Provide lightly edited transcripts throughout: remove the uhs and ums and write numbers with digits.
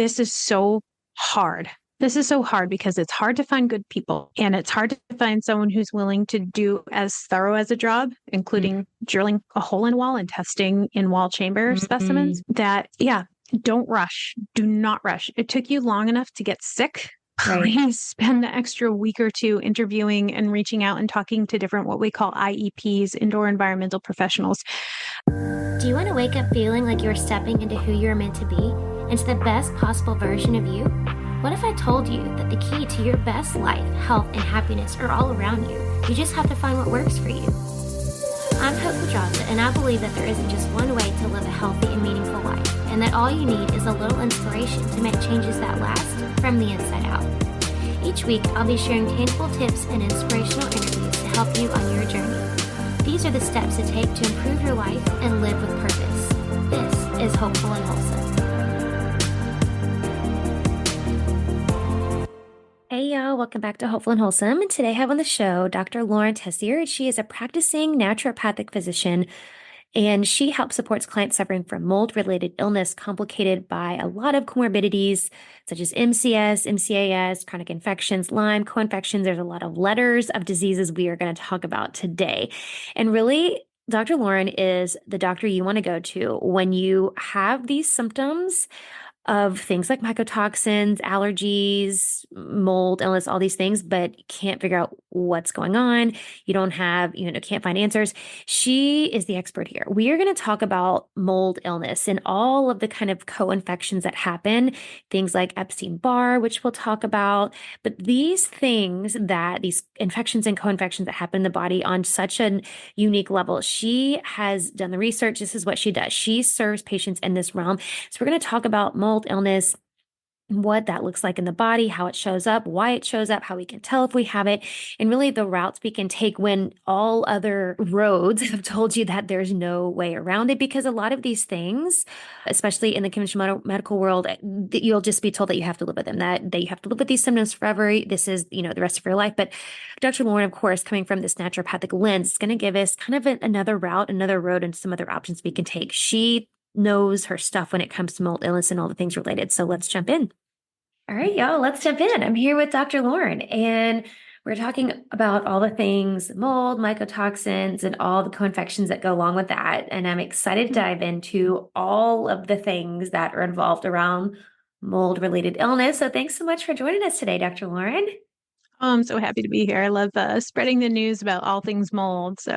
this is so hard. This is so hard because it's hard to find good people, and it's hard to find someone who's willing to do as thorough as a job, including drilling a hole in a wall and testing in wall chamber specimens, that, don't rush. Do not rush. It took you long enough to get sick. Right. Please spend the extra week or two interviewing and reaching out and talking to different, what we call IEPs, indoor environmental professionals. Do you want to wake up feeling like you're stepping into who you're meant to be, into the best possible version of you? What if I told you that the key to your best life, health, and happiness are all around you? You just have to find what works for you. I'm Hope Pedraza, and I believe that there isn't just one way to live a healthy and meaningful life, and that all you need is a little inspiration to make changes that last from the inside out. Each week, I'll be sharing tangible tips and inspirational interviews to help you on your journey. These are the steps to take to improve your life and live with purpose. This is Hopeful and Wholesome. Hey y'all, welcome back to Hopeful and Wholesome. And today I have on the show Dr. Lauren Tessier. She is a practicing naturopathic physician, and she helps supports clients suffering from mold-related illness complicated by a lot of comorbidities such as MCS, MCAS, chronic infections, Lyme, co-infections. There's a lot of letters of diseases we are going to talk about today. And really, Dr. Lauren is the doctor you want to go to when you have these symptoms of things like mycotoxins, allergies, mold, illness, all these things, but can't figure out what's going on. You don't have, can't find answers. She is the expert here. We are going to talk about mold illness and all of the kind of co-infections that happen, things like Epstein-Barr, which we'll talk about. But these things these infections and co-infections that happen in the body on such a unique level, she has done the research. This is what she does. She serves patients in this realm. So we're going to talk about mold illness, what that looks like in the body, how it shows up, why it shows up, how we can tell if we have it, and really the routes we can take when all other roads have told you that there's no way around it. Because a lot of these things, especially in the conventional medical world, you'll just be told that you have to live with them, that you have to live with these symptoms forever. This is, the rest of your life. But Dr. Lauren, of course, coming from this naturopathic lens, is going to give us kind of another route, another road, and some other options we can take. She knows her stuff when it comes to mold illness and all the things related. So let's jump in. All right, y'all, let's jump in. I'm here with Dr. Lauren, and we're talking about all the things, mold, mycotoxins, and all the co-infections that go along with that. And I'm excited to dive into all of the things that are involved around mold-related illness. So thanks so much for joining us today, Dr. Lauren. Oh, I'm so happy to be here. I love spreading the news about all things mold. So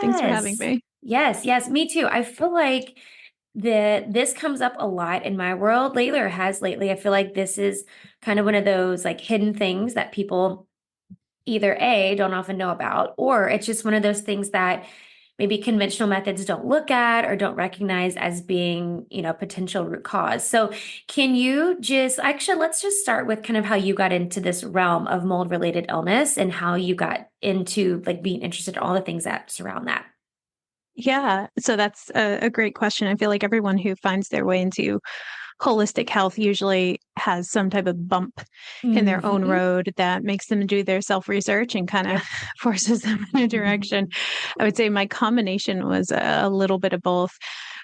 thanks for having me. Yes, me too. I feel like this comes up a lot in my world lately, or has lately. I feel like this is kind of one of those like hidden things that people either don't often know about, or it's just one of those things that maybe conventional methods don't look at or don't recognize as being, potential root cause. So can you let's just start with kind of how you got into this realm of mold related illness and how you got into like being interested in all the things that surround that. Yeah, so that's a great question. I feel like everyone who finds their way into holistic health usually has some type of bump in their own road that makes them do their self-research and kind of forces them in a direction. I would say my combination was a little bit of both.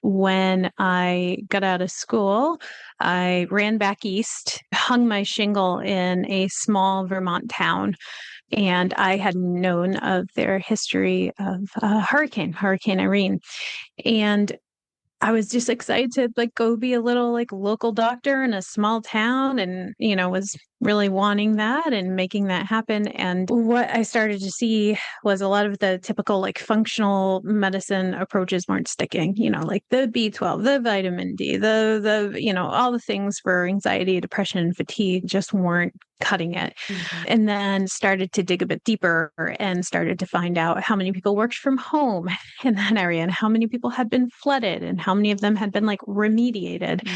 When I got out of school, I ran back east, hung my shingle in a small Vermont town. And I had known of their history of Hurricane Irene. And I was just excited to go be a little local doctor in a small town, and, was really wanting that and making that happen. And what I started to see was a lot of the typical functional medicine approaches weren't sticking, like the B12, the vitamin D, the all the things for anxiety, depression, and fatigue just weren't cutting it. And then started to dig a bit deeper and started to find out how many people worked from home in that area and how many people had been flooded and how many of them had been remediated.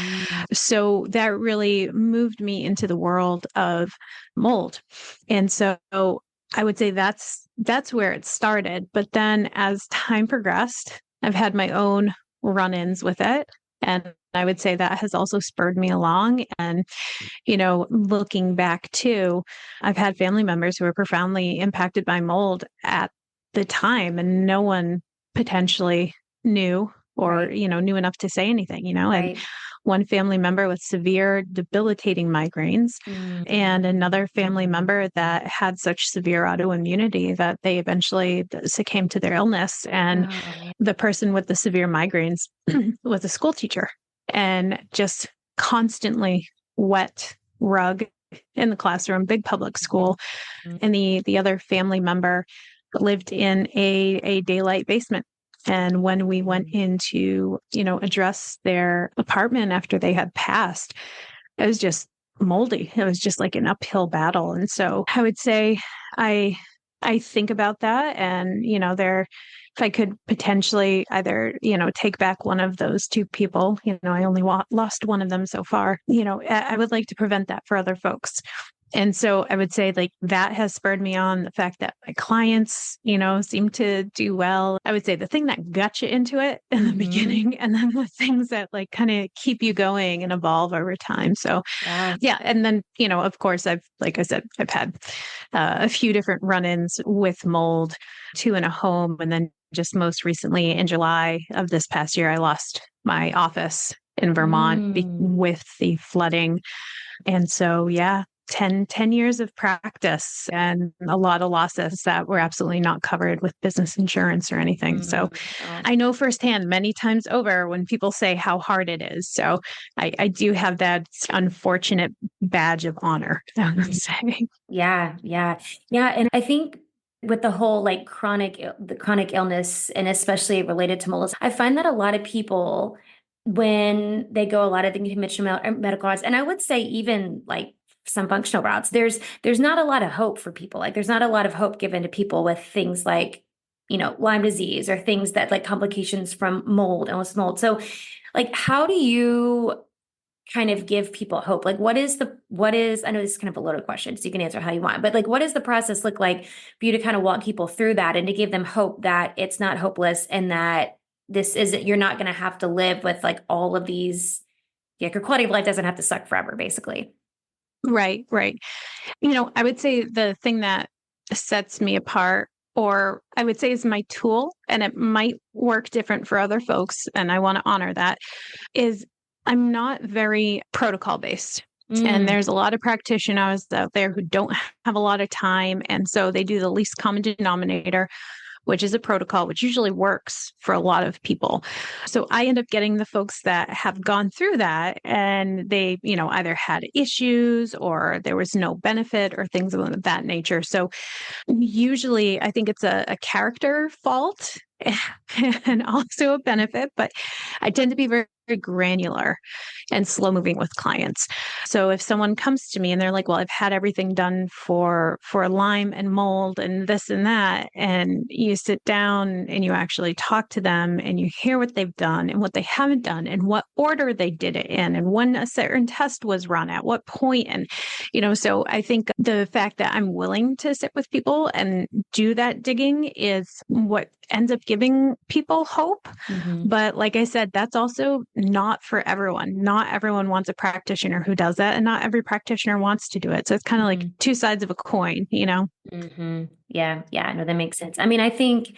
So that really moved me into the world of mold. And so I would say that's where it started. But then as time progressed, I've had my own run-ins with it. And I would say that has also spurred me along. And, looking back too, I've had family members who were profoundly impacted by mold at the time, and no one potentially knew or, Right. knew enough to say anything, and Right. one family member with severe debilitating migraines and another family member that had such severe autoimmunity that they eventually succumbed to their illness. And Oh, man. the person with the severe migraines was a school teacher and just constantly wet rug in the classroom, big public school. And the other family member lived in a daylight basement. And when we went in to, address their apartment after they had passed, it was just moldy. It was just like an uphill battle. And so I would say I I think about that and, if I could potentially either, take back one of those two people, I only lost one of them so far, I would like to prevent that for other folks. And so I would say like that has spurred me on the fact that my clients, seem to do well. I would say the thing that got you into it in the beginning, and then the things that like kind of keep you going and evolve over time. So Yeah. yeah. And then, of course, like I said, I've had a few different run-ins with mold, two in a home. And then just most recently in July of this past year, I lost my office in Vermont with the flooding. And so, yeah, 10 years of practice and a lot of losses that were absolutely not covered with business insurance or anything. So Oh. I know firsthand many times over when people say how hard it is. So I do have that unfortunate badge of honor, I would say. Yeah, yeah. Yeah. And I think with the whole like the chronic illness and especially related to mold, I find that a lot of people, when they go a lot of the conventional medical routes, and I would say even like some functional routes, there's not a lot of hope for people. Like there's not a lot of hope given to people with things like, Lyme disease or things that like complications from mold, illness, mold. So like, how do you kind of give people hope? Like, what is, I know this is kind of a loaded question, so you can answer how you want, but like, what does the process look like for you to kind of walk people through that and to give them hope that it's not hopeless and that you're not going to have to live with like all of these, like your quality of life doesn't have to suck forever, basically. Right, right. I would say the thing that sets me apart, or I would say is my tool, and it might work different for other folks, and I want to honor that, is I'm not very protocol based. And there's a lot of practitioners out there who don't have a lot of time. And so they do the least common denominator, which is a protocol, which usually works for a lot of people. So I end up getting the folks that have gone through that and they, either had issues or there was no benefit or things of that nature. So usually I think it's a character fault and also a benefit, but I tend to be very, very granular and slow moving with clients. So if someone comes to me and they're like, well, I've had everything done for Lyme and mold and this and that, and you sit down and you actually talk to them and you hear what they've done and what they haven't done and what order they did it in and when a certain test was run at what point. And, so I think the fact that I'm willing to sit with people and do that digging is what ends up giving people hope. But like I said, that's also not for everyone. Not everyone wants a practitioner who does that, and not every practitioner wants to do it. So it's kind of like two sides of a coin, Yeah. Yeah. No, that makes sense. I think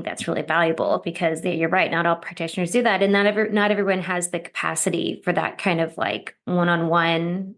that's really valuable because you're right. Not all practitioners do that. And not everyone has the capacity for that kind of like one-on-one,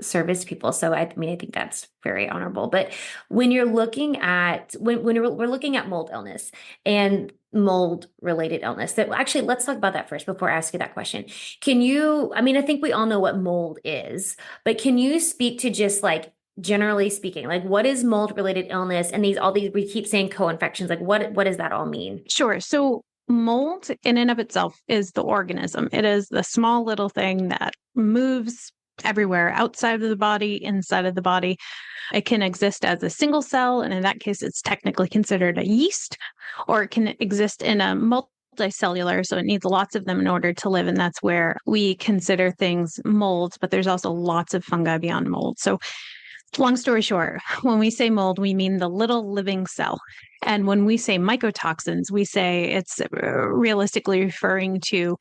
service to people. So I think that's very honorable. But when you're looking at, we're looking at mold illness and mold related illness, that actually, let's talk about that first before I ask you that question. I think we all know what mold is, but can you speak to just like, generally speaking, like what is mold related illness and we keep saying co-infections, like what does that all mean? Sure. So mold in and of itself is the organism. It is the small little thing that moves everywhere outside of the body, inside of the body. It can exist as a single cell, and in that case, it's technically considered a yeast, or it can exist in a multicellular, so it needs lots of them in order to live. And that's where we consider things molds, but there's also lots of fungi beyond mold. So long story short, when we say mold, we mean the little living cell. And when we say mycotoxins, we say it's realistically referring to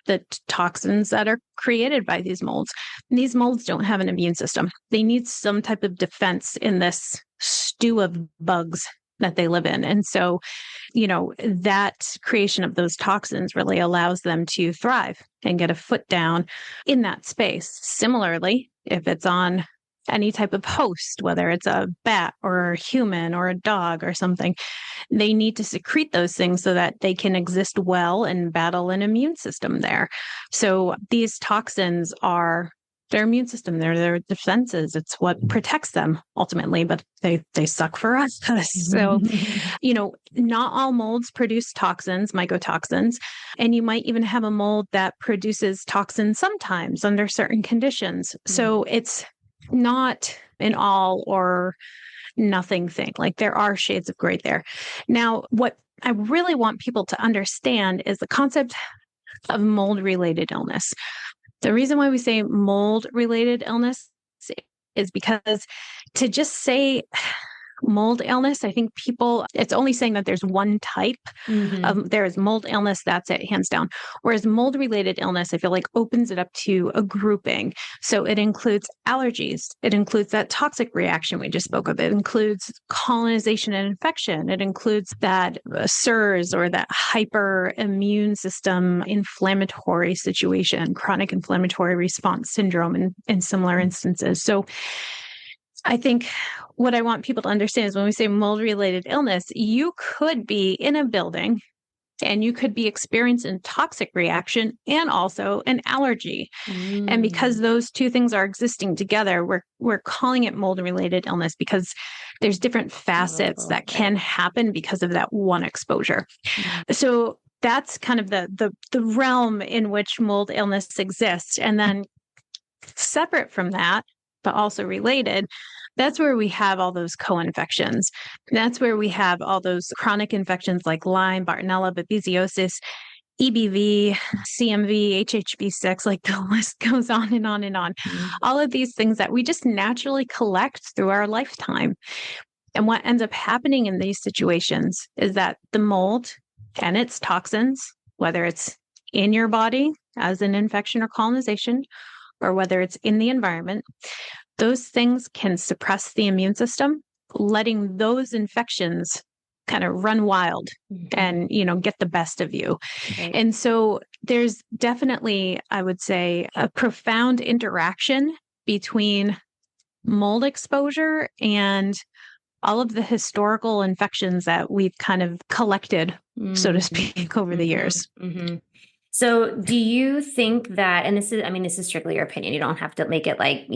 the toxins that are created by these molds. And these molds don't have an immune system. They need some type of defense in this stew of bugs that they live in. And so, that creation of those toxins really allows them to thrive and get a foot down in that space. Similarly, if it's on any type of host, whether it's a bat or a human or a dog or something, they need to secrete those things so that they can exist well and battle an immune system there. So these toxins are their immune system, they're their defenses. It's what protects them ultimately, but they suck for us. So, not all molds produce toxins, mycotoxins, and you might even have a mold that produces toxins sometimes under certain conditions. So it's not an all or nothing thing. Like there are shades of gray there. Now, what I really want people to understand is the concept of mold-related illness. The reason why we say mold-related illness is because to just say mold illness, I think it's only saying that there's one type of, there is mold illness, that's it, hands down. Whereas mold-related illness, I feel like opens it up to a grouping. So it includes allergies. It includes that toxic reaction we just spoke of. It includes colonization and infection. It includes that SIRS or that hyperimmune system inflammatory situation, chronic inflammatory response syndrome in similar instances. So I think what I want people to understand is when we say mold-related illness, you could be in a building and you could be experiencing a toxic reaction and also an allergy. And because those two things are existing together, we're calling it mold-related illness because there's different facets that can happen because of that one exposure. So that's kind of the realm in which mold illness exists. And then separate from that, but also related, that's where we have all those co-infections. That's where we have all those chronic infections like Lyme, Bartonella, babesiosis, EBV, CMV, HHV6, like the list goes on and on and on. All of these things that we just naturally collect through our lifetime. And what ends up happening in these situations is that the mold and its toxins, whether it's in your body as an infection or colonization, or whether it's in the environment, those things can suppress the immune system, letting those infections kind of run wild and, get the best of you. Right. And so there's definitely, I would say, a profound interaction between mold exposure and all of the historical infections that we've kind of collected, so to speak, over the years. So do you think that, and this is strictly your opinion, you don't have to make it like,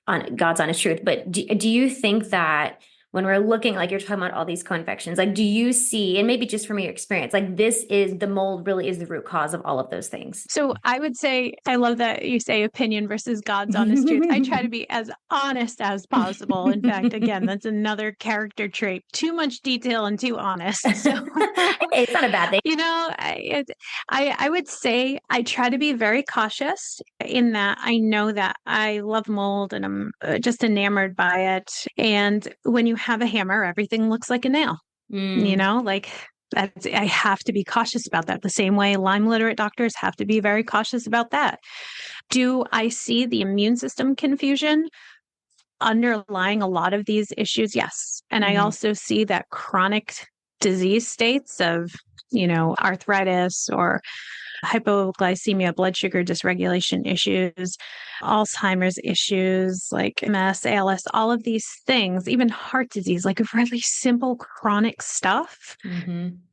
on God's honest truth, but do you think that when we're looking, like you're talking about all these co-infections, like do you see, and maybe just from your experience, like the mold really is the root cause of all of those things? So I would say, I love that you say opinion versus God's honest truth. I try to be as honest as possible. In fact, again, that's another character trait, too much detail and too honest. So it's not a bad thing. I would say I try to be very cautious in that I know that I love mold and I'm just enamored by it. And when you have a hammer, everything looks like a nail, like I have to be cautious about that. The same way Lyme literate doctors have to be very cautious about that. Do I see the immune system confusion underlying a lot of these issues? Yes. And I also see that chronic disease states of, arthritis or hypoglycemia, blood sugar dysregulation issues, Alzheimer's issues like MS, ALS, all of these things, even heart disease, like really simple chronic stuff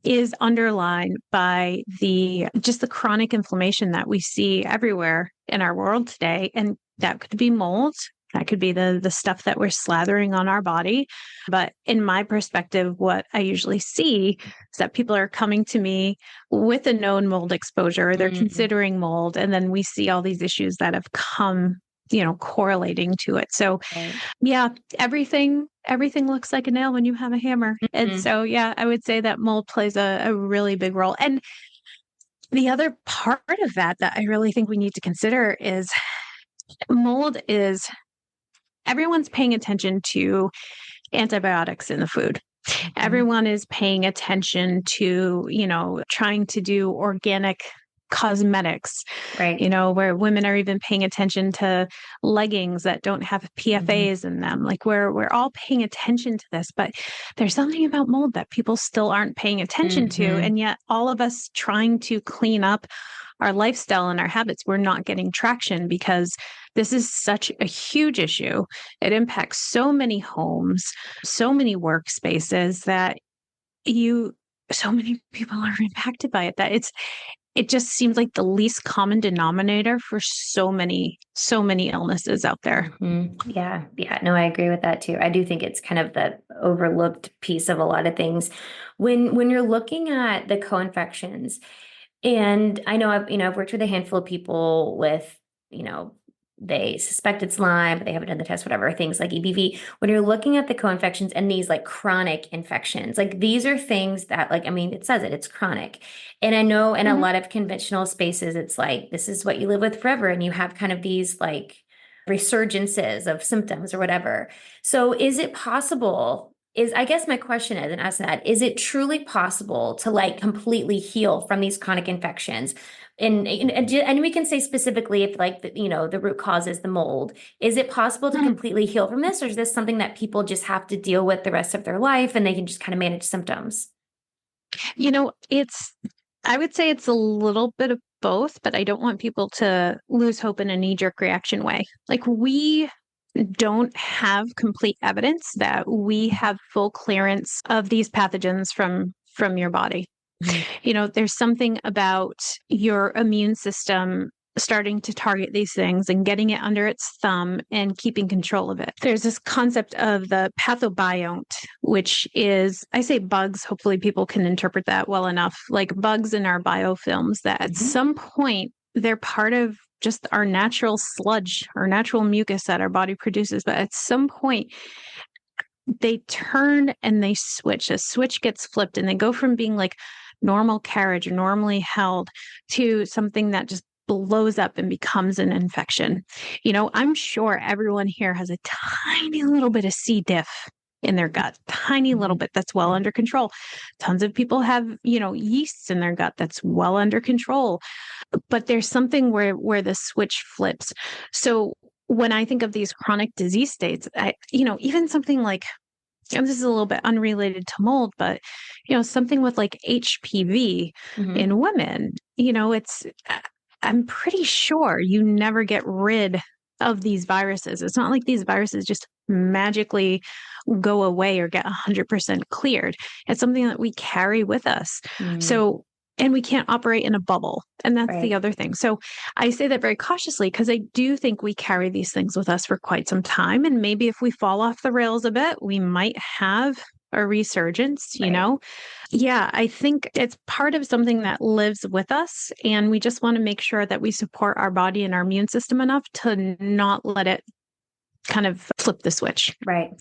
is underlined by the chronic inflammation that we see everywhere in our world today. And that could be mold. That could be the stuff that we're slathering on our body. But in my perspective, what I usually see is that people are coming to me with a known mold exposure, or they're considering mold, and then we see all these issues that have come, correlating to it. So yeah, everything looks like a nail when you have a hammer. And so, yeah, I would say that mold plays a really big role. And the other part of that I really think we need to consider is mold is, everyone's paying attention to antibiotics in the food. Everyone is paying attention to, trying to do organic cosmetics, Right. where women are even paying attention to leggings that don't have PFAs in them. Like we're all paying attention to this, but there's something about mold that people still aren't paying attention to. And yet all of us trying to clean up our lifestyle and our habits, we're not getting traction because this is such a huge issue. It impacts so many homes, so many workspaces that so many people are impacted by it that it just seems like the least common denominator for so many illnesses out there. Yeah. Yeah. No, I agree with that too. I do think it's kind of the overlooked piece of a lot of things. When you're looking at the co-infections, and I know I've worked with a handful of people with, they suspect it's Lyme, but they haven't done the test, whatever, things like EBV. When you're looking at the co-infections and these like chronic infections, like these are things that it says it's chronic. And I know in a lot of conventional spaces, it's like, this is what you live with forever. And you have kind of these like resurgences of symptoms or whatever. So is it possible? I guess my question is, and ask that, is it truly possible to like completely heal from these chronic infections? And we can say specifically if like the root cause is the mold. Is it possible to completely heal from this, or is this something that people just have to deal with the rest of their life and they can just kind of manage symptoms? I would say it's a little bit of both, but I don't want people to lose hope in a knee-jerk reaction way. Like we don't have complete evidence that we have full clearance of these pathogens from your body. There's something about your immune system starting to target these things and getting it under its thumb and keeping control of it. There's this concept of the pathobiont, which is, I say bugs, hopefully people can interpret that well enough, like bugs in our biofilms that at some point they're part of just our natural sludge, our natural mucus that our body produces. But at some point, they turn and they switch. A switch gets flipped and they go from being like normal carriage, normally held, to something that just blows up and becomes an infection. I'm sure everyone here has a tiny little bit of C. diff in their gut, tiny little bit that's well under control. Tons of people have, yeasts in their gut that's well under control. But there's something where the switch flips. So when I think of these chronic disease states, even something like, and this is a little bit unrelated to mold, but something with like HPV in women, I'm pretty sure you never get rid of these viruses. It's not like these viruses just magically go away or get 100% cleared. It's something that we carry with us. So, and we can't operate in a bubble. And that's the other thing. So I say that very cautiously because I do think we carry these things with us for quite some time. And maybe if we fall off the rails a bit, we might have a resurgence, Yeah, I think it's part of something that lives with us. And we just want to make sure that we support our body and our immune system enough to not let it kind of flip the switch. Right.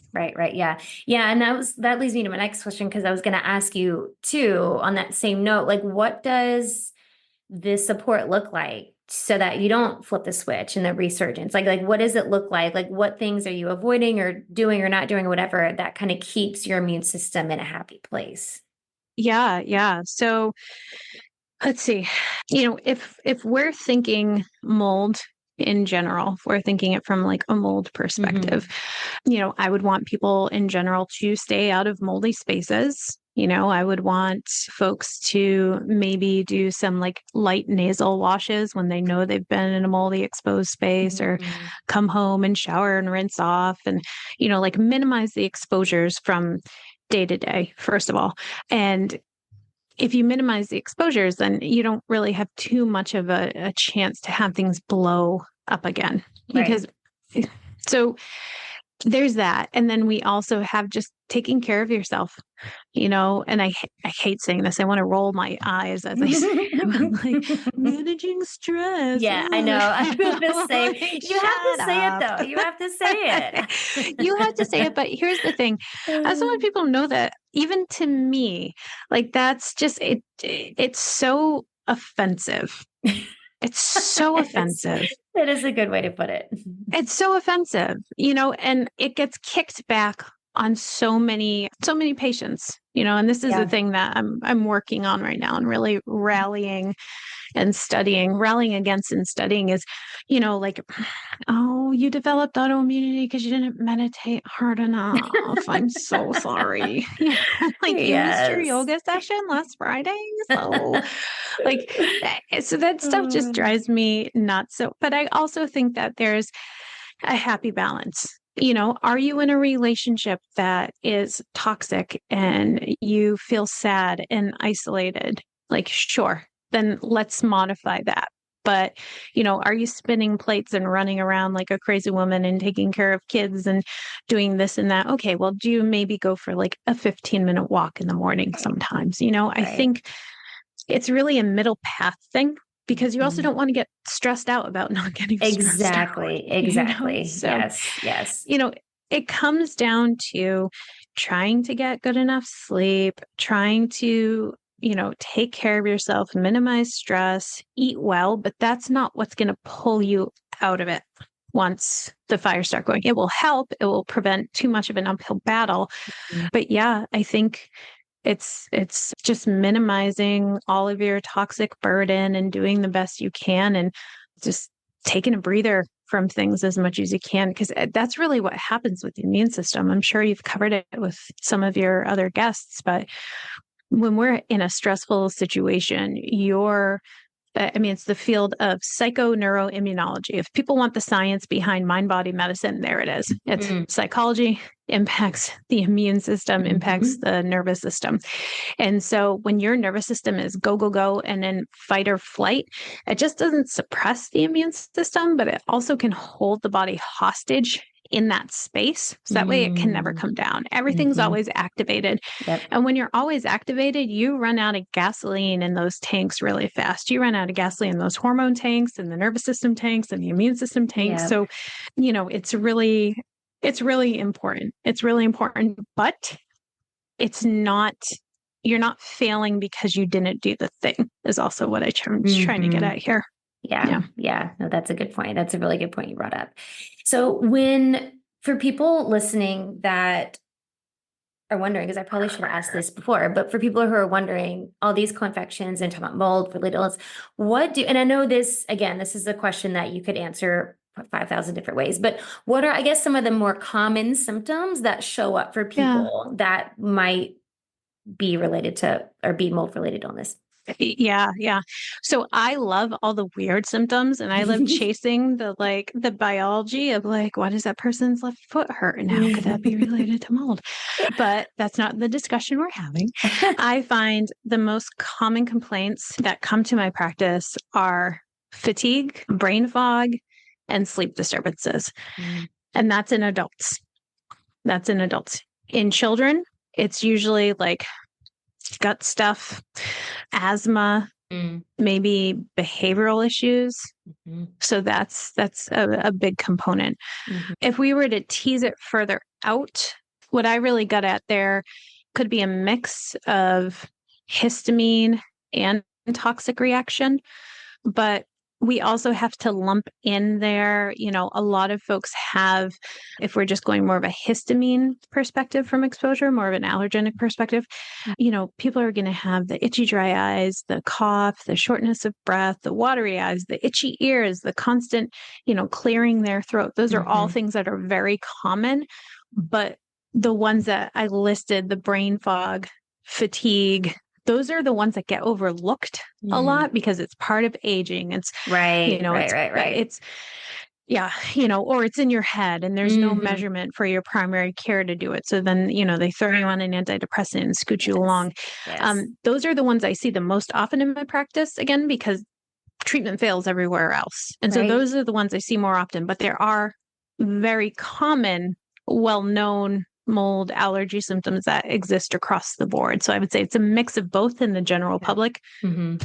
Yeah. Yeah. And that leads me to my next question, because I was going to ask you too, on that same note, like what does this support look like so that you don't flip the switch and the resurgence? Like what does it look like? Like what things are you avoiding or doing or not doing, or whatever, that kind of keeps your immune system in a happy place? Yeah. So let's see, if we're thinking mold in general, if we're thinking it from like a mold perspective, I would want people in general to stay out of moldy spaces. I would want folks to maybe do some like light nasal washes when they know they've been in a moldy exposed space, or come home and shower and rinse off and, like minimize the exposures from day to day, first of all. And if you minimize the exposures, then you don't really have too much of a chance to have things blow up again. Because so there's that. And then we also have just taking care of yourself, and I hate saying this. I want to roll my eyes as I say it, like managing stress. Yeah, I know. I feel the same. You have to say it though. You have to say it. You have to say it. But here's the thing. I just want people to know that even to me, like that's just it. It's so offensive. It's so offensive. That is a good way to put it. It's so offensive, and it gets kicked back on so many patients, and this is the thing that I'm working on right now and really rallying against and studying is, like, oh, you developed autoimmunity because you didn't meditate hard enough. I'm so sorry. Like you missed your yoga session last Friday. So so that stuff just drives me nuts. So, but I also think that there's a happy balance. Are you in a relationship that is toxic and you feel sad and isolated? Like, sure, then let's modify that. But, are you spinning plates and running around like a crazy woman and taking care of kids and doing this and that? Okay, well, do you maybe go for like a 15-minute walk in the morning sometimes? I think it's really a middle path thing because you also don't want to get stressed out about not getting stressed out. Exactly. So, yes. It comes down to trying to get good enough sleep, trying to take care of yourself, minimize stress, eat well, but that's not what's going to pull you out of it once the fires start going. It will help. It will prevent too much of an uphill battle. Mm-hmm. But yeah, I think it's just minimizing all of your toxic burden and doing the best you can and just taking a breather from things as much as you can, because that's really what happens with the immune system. I'm sure you've covered it with some of your other guests, but when we're in a stressful situation, it's the field of psychoneuroimmunology. If people want the science behind mind-body medicine, there it is. It's psychology impacts the immune system, impacts the nervous system. And so when your nervous system is go, go, go, and in fight or flight, it just doesn't suppress the immune system, but it also can hold the body hostage in that space. So that way it can never come down. Everything's always activated. Yep. And when you're always activated, you run out of gasoline in those tanks really fast. You run out of gasoline in those hormone tanks and the nervous system tanks and the immune system tanks. Yep. So, it's really important. It's really important, but it's not, you're not failing because you didn't do the thing is also what I'm trying to get at here. Yeah. No, that's a good point. That's a really good point you brought up. So for people listening that are wondering, because I probably should have asked this before, but for people who are wondering all these co-infections and talking about mold related illness, and I know this is a question that you could answer 5,000 different ways, but what are, I guess, some of the more common symptoms that show up for people that might be related to or be mold related illness? Yeah. So I love all the weird symptoms and I love chasing the biology of why does that person's left foot hurt and how could that be related to mold? But that's not the discussion we're having. I find the most common complaints that come to my practice are fatigue, brain fog, and sleep disturbances. And that's in adults. In children, it's usually gut stuff, asthma, maybe behavioral issues. So that's a big component. If we were to tease it further out, what I really got at there could be a mix of histamine and toxic reaction, but we also have to lump in there, a lot of folks have, if we're just going more of a histamine perspective from exposure, more of an allergenic perspective, people are going to have the itchy dry eyes, the cough, the shortness of breath, the watery eyes, the itchy ears, the constant, clearing their throat. Those are all things that are very common, but the ones that I listed, the brain fog, fatigue, those are the ones that get overlooked a lot because it's part of aging. It's right. It's or it's in your head and there's no measurement for your primary care to do it. So then, they throw you on an antidepressant and scoot you along. Yes. Those are the ones I see the most often in my practice, again, because treatment fails everywhere else. And so those are the ones I see more often, but there are very common, well-known mold allergy symptoms that exist across the board. So I would say it's a mix of both in the general public,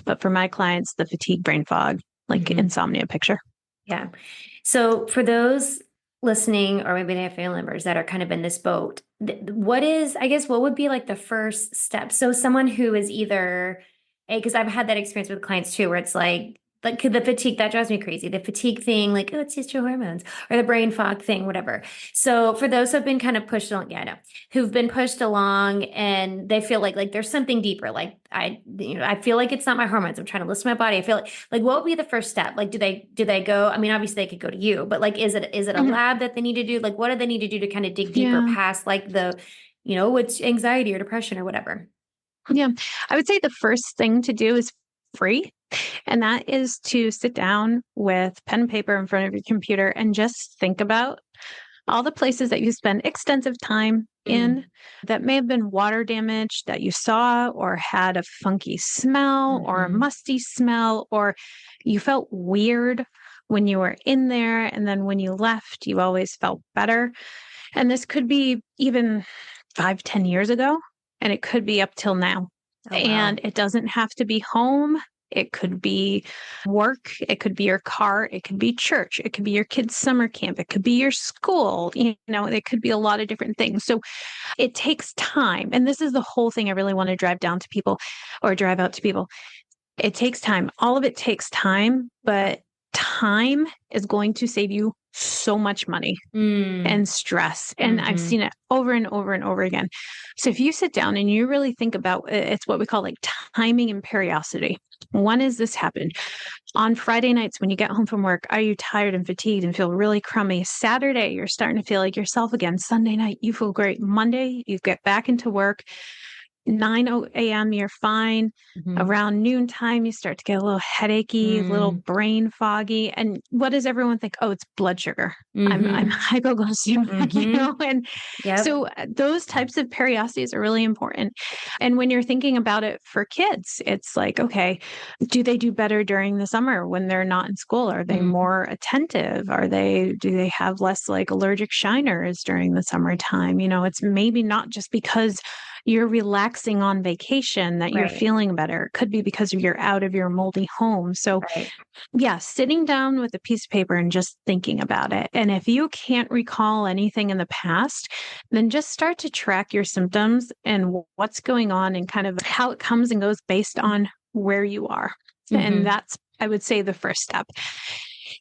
but for my clients, the fatigue, brain fog, insomnia picture. Yeah. So for those listening, or maybe they have family members that are kind of in this boat, what would be the first step? So someone who is either, because I've had that experience with clients too, where it's like the fatigue, that drives me crazy. The fatigue thing, like, oh, it's just your hormones, or the brain fog thing, whatever. So for those who've been kind of pushed along, yeah, I know, who've been pushed along and they feel like there's something deeper. Like I feel like it's not my hormones. I'm trying to listen to my body. I feel like what would be the first step? Like, do they go? I mean, obviously they could go to you, but like, is it a lab that they need to do? Like, what do they need to do to kind of dig deeper past like it's anxiety or depression or whatever? Yeah. I would say the first thing to do is free. And that is to sit down with pen and paper in front of your computer and just think about all the places that you spend extensive time in that may have been water damage that you saw or had a funky smell or a musty smell, or you felt weird when you were in there. And then when you left, you always felt better. And this could be even 5-10 years ago, and it could be up till now. Oh, wow. And it doesn't have to be home. It could be work. It could be your car. It could be church. It could be your kid's summer camp. It could be your school. It could be a lot of different things. So it takes time. And this is the whole thing I really want to drive out to people. It takes time. All of it takes time, but time is going to save you so much money and stress. And I've seen it over and over and over again. So if you sit down and you really think about it's what we call like timing and periodicity. When does this happen? On Friday nights when you get home from work, are you tired and fatigued and feel really crummy? Saturday, you're starting to feel like yourself again. Sunday night, you feel great. Monday, you get back into work. 9 a.m., you're fine. Around noontime, you start to get a little headachy, a little brain foggy. And what does everyone think? Oh, it's blood sugar. I'm hypoglycemic, And so those types of periodicities are really important. And when you're thinking about it for kids, it's like, okay, do they do better during the summer when they're not in school? Are they more attentive? Do they have less like allergic shiners during the summertime? It's maybe not just because you're relaxing on vacation that you're feeling better. It could be because you're out of your moldy home. So sitting down with a piece of paper and just thinking about it. And if you can't recall anything in the past, then just start to track your symptoms and what's going on and kind of how it comes and goes based on where you are. And that's, I would say, the first step.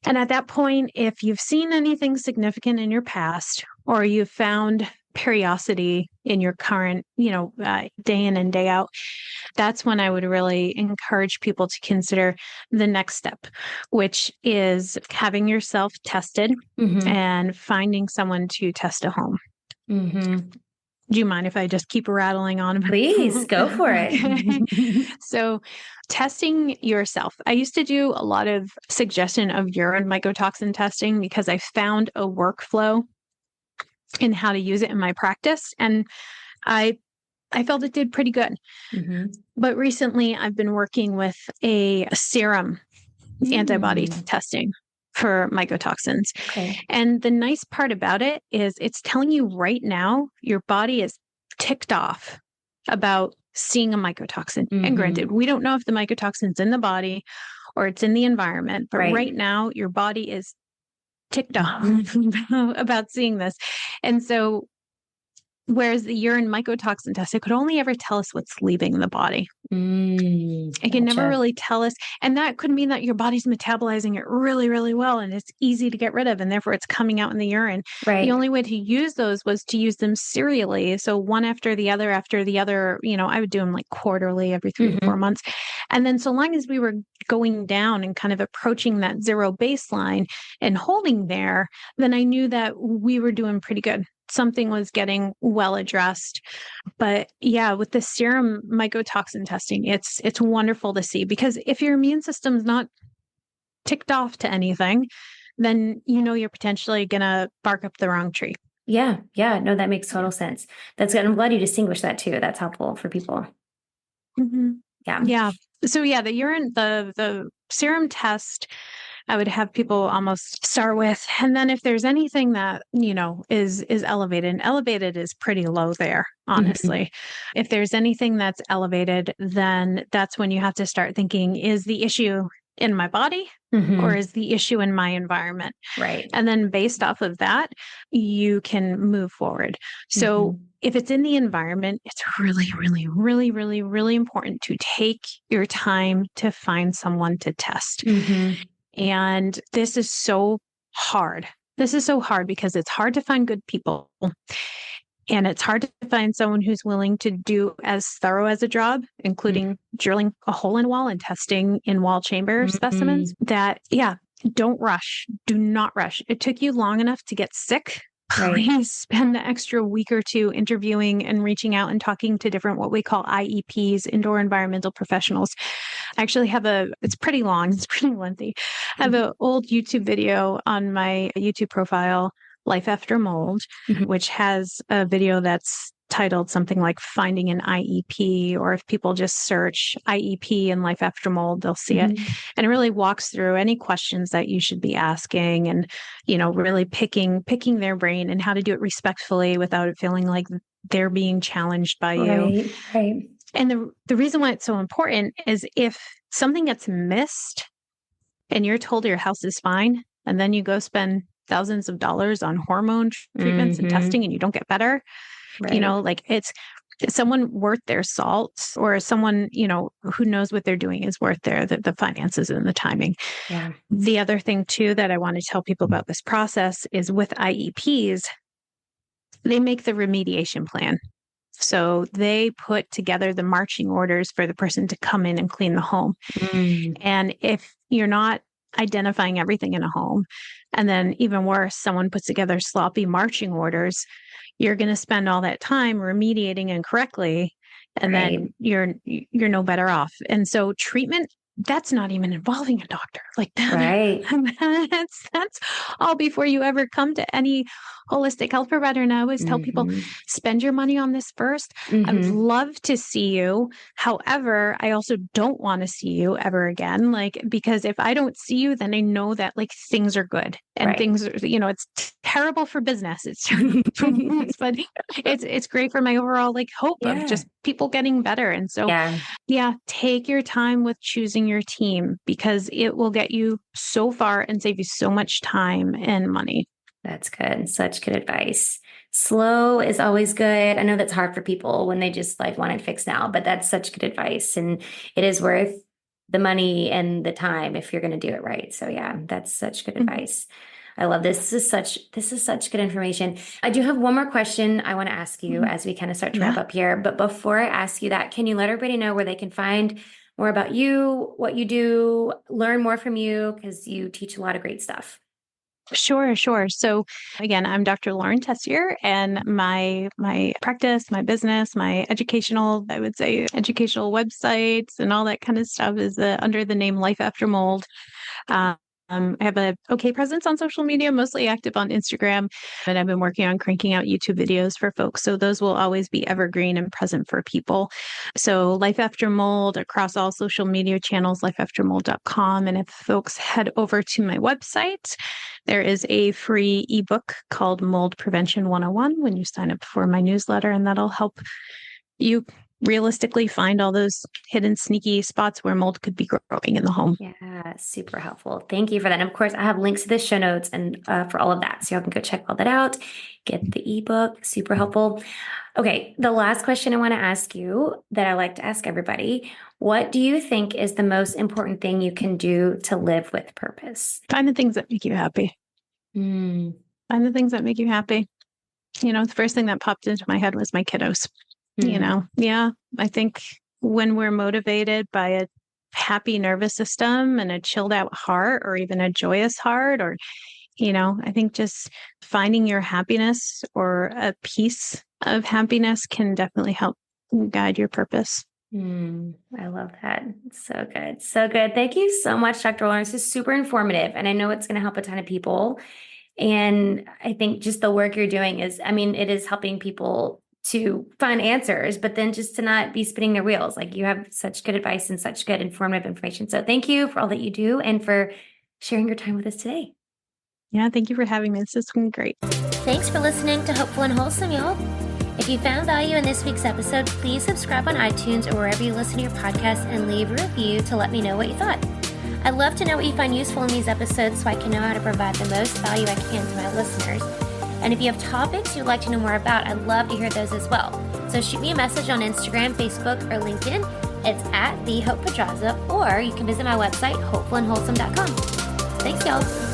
And at that point, if you've seen anything significant in your past, or you've found periodicity in your current, day in and day out, that's when I would really encourage people to consider the next step, which is having yourself tested and finding someone to test at home. Do you mind if I just keep rattling on? Please go for it. So testing yourself. I used to do a lot of suggestion of urine mycotoxin testing because I found a workflow in how to use it in my practice. And I felt it did pretty good. But recently I've been working with a serum antibody testing for mycotoxins. And the nice part about it is it's telling you right now your body is ticked off about seeing a mycotoxin. And granted, we don't know if the mycotoxin's in the body or it's in the environment, but right now your body is ticked off about seeing this. And so whereas the urine mycotoxin test, it could only ever tell us what's leaving the body. It can never really tell us. And that could mean that your body's metabolizing it really, really well. And it's easy to get rid of. And therefore it's coming out in the urine. The only way to use those was to use them serially. So one after the other, I would do them like quarterly, every 3 to 4 months. And then so long as we were going down and kind of approaching that zero baseline and holding there, then I knew that we were doing pretty good. Something was getting well addressed. But yeah, with the serum mycotoxin testing, it's wonderful to see, because if your immune system's not ticked off to anything, then you're potentially going to bark up the wrong tree. Yeah. No, that makes total sense. That's good. I'm glad you distinguish that too. That's helpful for people. Yeah. So the urine, the serum test, I would have people almost start with. And then if there's anything that, is elevated, and elevated is pretty low there, honestly. If there's anything that's elevated, then that's when you have to start thinking, is the issue in my body or is the issue in my environment? Right. And then based off of that, you can move forward. So if it's in the environment, it's really, really, really, really, really important to take your time to find someone to test. And this is so hard. This is so hard because it's hard to find good people. And it's hard to find someone who's willing to do as thorough as a job, including drilling a hole in a wall and testing in wall chamber specimens that, don't rush. Do not rush. It took you long enough to get sick. Please spend the extra week or two interviewing and reaching out and talking to different, what we call IEPs, indoor environmental professionals. I actually have it's pretty long. It's pretty lengthy. I have an old YouTube video on my YouTube profile, Life After Mold, which has a video that's titled something like Finding an IEP, or if people just search IEP and Life After Mold, they'll see it. And it really walks through any questions that you should be asking and, really picking their brain and how to do it respectfully without it feeling like they're being challenged by you. Right. And the reason why it's so important is if something gets missed and you're told your house is fine, and then you go spend thousands of dollars on hormone treatments and testing and you don't get better, it's someone worth their salt, or someone, who knows what they're doing is worth the finances and the timing. Yeah. The other thing too, that I want to tell people about this process is with IEPs, they make the remediation plan. So they put together the marching orders for the person to come in and clean the home. And if you're not identifying everything in a home, and then even worse, someone puts together sloppy marching orders, you're going to spend all that time remediating incorrectly, and then you're no better off. And so treatment, that's not even involving a doctor. Like that, that's all before you ever come to any holistic health provider. And I always tell people, spend your money on this first. I would love to see you. However, I also don't want to see you ever again. Because if I don't see you, then I know that things are good and things are, it's terrible for business. It's terrible for business, but it's great for my overall hope of just people getting better. And so, take your time with choosing your team, because it will get you so far and save you so much time and money. That's good. Such good advice. Slow is always good. I know that's hard for people when they just want it fixed now, but that's such good advice. And it is worth the money and the time if you're going to do it right. So that's such good advice. I love this. This is such good information. I do have one more question I want to ask you as we kind of start to wrap up here. But before I ask you that, can you let everybody know where they can find more about you, what you do, learn more from you, because you teach a lot of great stuff? Sure. So again, I'm Dr. Lauren Tessier, and my practice, my business, my educational websites and all that kind of stuff is under the name Life After Mold. I have a okay presence on social media, mostly active on Instagram, and I've been working on cranking out YouTube videos for folks. So those will always be evergreen and present for people. So Life After Mold across all social media channels, lifeaftermold.com. And if folks head over to my website, there is a free ebook called Mold Prevention 101 when you sign up for my newsletter, and that'll help you realistically find all those hidden sneaky spots where mold could be growing in the home. Yeah, super helpful. Thank you for that. And of course, I have links to the show notes and for all of that. So y'all can go check all that out. Get the ebook, super helpful. Okay, the last question I want to ask you that I like to ask everybody, what do you think is the most important thing you can do to live with purpose? Find the things that make you happy. Find the things that make you happy. The first thing that popped into my head was my kiddos. I think when we're motivated by a happy nervous system and a chilled out heart, or even a joyous heart, or, I think just finding your happiness or a piece of happiness can definitely help guide your purpose. I love that. So good. So good. Thank you so much, Dr. Lauren. This is super informative, and I know it's going to help a ton of people. And I think just the work you're doing it is helping people to find answers, but then just to not be spinning their wheels. You have such good advice and such good informative information. So thank you for all that you do and for sharing your time with us today. Yeah, thank you for having me. This has been great. Thanks for listening to Hopeful and Wholesome, y'all. If you found value in this week's episode, please subscribe on iTunes or wherever you listen to your podcast and leave a review to let me know what you thought. I'd love to know what you find useful in these episodes so I can know how to provide the most value I can to my listeners. And if you have topics you'd like to know more about, I'd love to hear those as well. So shoot me a message on Instagram, Facebook, or LinkedIn. It's at TheHopePedraza, or you can visit my website, hopefulandwholesome.com. Thanks, y'all.